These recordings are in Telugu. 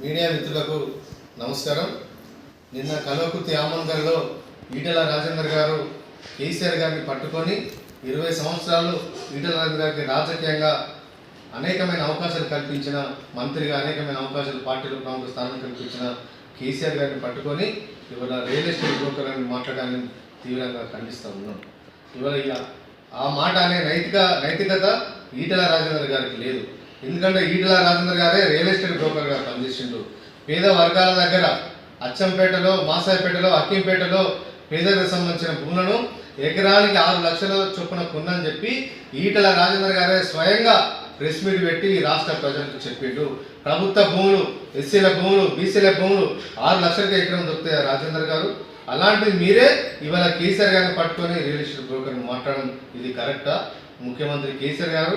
మీడియా మిత్రులకు నమస్కారం. నిన్న కల్వకుర్తి ఆమంగల్లో ఈటెల రాజేందర్ గారు కేసీఆర్ గారిని పట్టుకొని 20 సంవత్సరాలు ఈటెల రాజేందర్ గారికి రాజకీయంగా అనేకమైన అవకాశాలు కల్పించిన మంత్రిగా అనేకమైన అవకాశాలు పార్టీలో ప్రముఖ స్థానం కల్పించిన కేసీఆర్ గారిని పట్టుకొని ఇవాళ రియల్ ఎస్టేట్ బ్రోకర్ అని మాట్లాడాలని తీవ్రంగా ఖండిస్తూ ఉన్నాం. ఇవాళ ఆ మాట అనే నైతికత ఈటెల రాజేందర్ గారికి లేదు. ఎందుకంటే ఈటెల రాజేందర్ గారే రియల్ ఎస్టేట్ బ్రోకర్గా పనిచేసిండు. పేద వర్గాల దగ్గర అచ్చంపేటలో, మాసాయిపేటలో, అక్కింపేటలో పేదలకు సంబంధించిన భూములను ఎకరానికి 6 లక్షల చొప్పున కొన్నని చెప్పి ఈటెల రాజేందర్ గారే స్వయంగా ప్రెస్ మీట్ పెట్టి రాష్ట్ర ప్రజలకు చెప్పిండు. ప్రభుత్వ భూములు, ఎస్సీల భూములు, బీసీల భూములు 6 లక్షలకి ఎకరం దొరుకుతాయి రాజేందర్ గారు. అలాంటిది మీరే ఇవాళ కేసీఆర్ గారిని పట్టుకొని రియల్ ఎస్టేట్ బ్రోకర్ని మాట్లాడడం ఇది కరెక్టా? ముఖ్యమంత్రి కేసీఆర్ గారు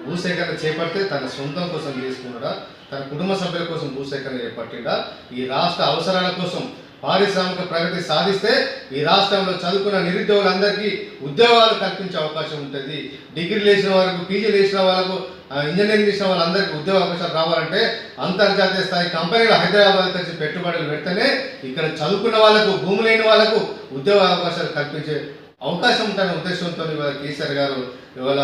భూసేకరణ చేపడితే తన సొంతం కోసం చేసుకున్నాడా, తన కుటుంబ సభ్యుల కోసం భూసేకరణ చేపట్టిండా? ఈ రాష్ట్ర అవసరాల కోసం పారిశ్రామిక ప్రగతి సాధిస్తే ఈ రాష్ట్రంలో చదువుకున్న నిరుద్యోగులందరికీ ఉద్యోగాలు కల్పించే అవకాశం ఉంటుంది. డిగ్రీలు వేసిన వాళ్ళకు, పీజీలు వేసిన వాళ్ళకు, ఇంజనీరింగ్ చేసిన వాళ్ళందరికీ ఉద్యోగ అవకాశాలు రావాలంటే అంతర్జాతీయ స్థాయి కంపెనీలు హైదరాబాద్కి వచ్చి పెట్టుబడులు పెడితేనే ఇక్కడ చదువుకున్న వాళ్ళకు, భూమి లేని వాళ్ళకు ఉద్యోగ అవకాశాలు కల్పించే అవకాశం ఉంటనే ఉద్దేశంతో ఇవాళ కేసీఆర్ గారు ఇవాళ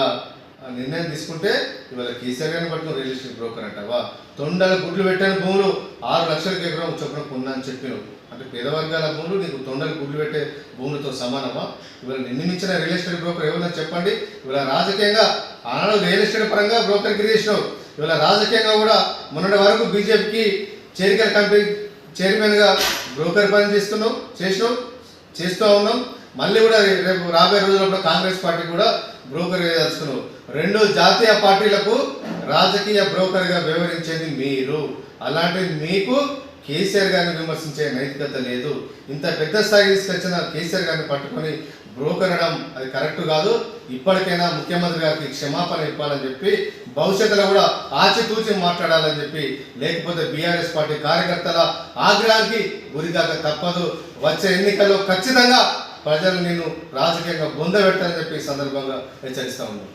నిర్ణయం తీసుకుంటే ఇవాళ కేసీఆర్ గారిని పట్టుకుని రియల్ ఎస్టేట్ బ్రోకర్ అంటావా? తొండల గుడ్లు పెట్టిన భూములు 6 లక్షలకి ఎకరం చొప్పున కొన్నా అని చెప్పినావు. అంటే పేద వర్గాల భూములు నీకు తొండలు గుడ్లు పెట్టే భూములతో సమానమా? ఇవాళ నిర్మించిన రియల్ ఎస్టేట్ బ్రోకర్ ఎవరైనా చెప్పండి. ఇవాళ రాజకీయంగా ఆనాడు రియల్ ఎస్టేట్ పరంగా బ్రోకర్కి చేసినావు. ఇవాళ రాజకీయంగా కూడా మొన్నటి వరకు బీజేపీకి చేరికల కంపెనీ చైర్మన్గా బ్రోకర్ పని చేస్తూ ఉన్నాం. మళ్ళీ కూడా రేపు రాబోయే రోజుల్లో కాంగ్రెస్ పార్టీ కూడా బ్రోకర్ తెలుసుకున్నావు. 2 జాతీయ పార్టీలకు రాజకీయ బ్రోకర్గా వ్యవహరించేది మీరు. అలాంటిది మీకు కేసీఆర్ గారిని విమర్శించే నైతికత లేదు. ఇంత పెద్ద స్థాయి తీసుకొచ్చిన కేసీఆర్ గారిని పట్టుకొని బ్రోకర్ అనడం అది కరెక్ట్ కాదు. ఇప్పటికైనా ముఖ్యమంత్రి గారికి క్షమాపణ ఇవ్వాలని చెప్పి, భవిష్యత్తులో కూడా ఆచితూచి మాట్లాడాలని చెప్పి, లేకపోతే బీఆర్ఎస్ పార్టీ కార్యకర్తల ఆగ్రహానికి గురిగాక తప్పదు. వచ్చే ఎన్నికల్లో ఖచ్చితంగా ప్రజలు నేను రాజకీయంగా బొందబెట్టాలని చెప్పి ఈ సందర్భంగా హెచ్చరిస్తా ఉన్నాను.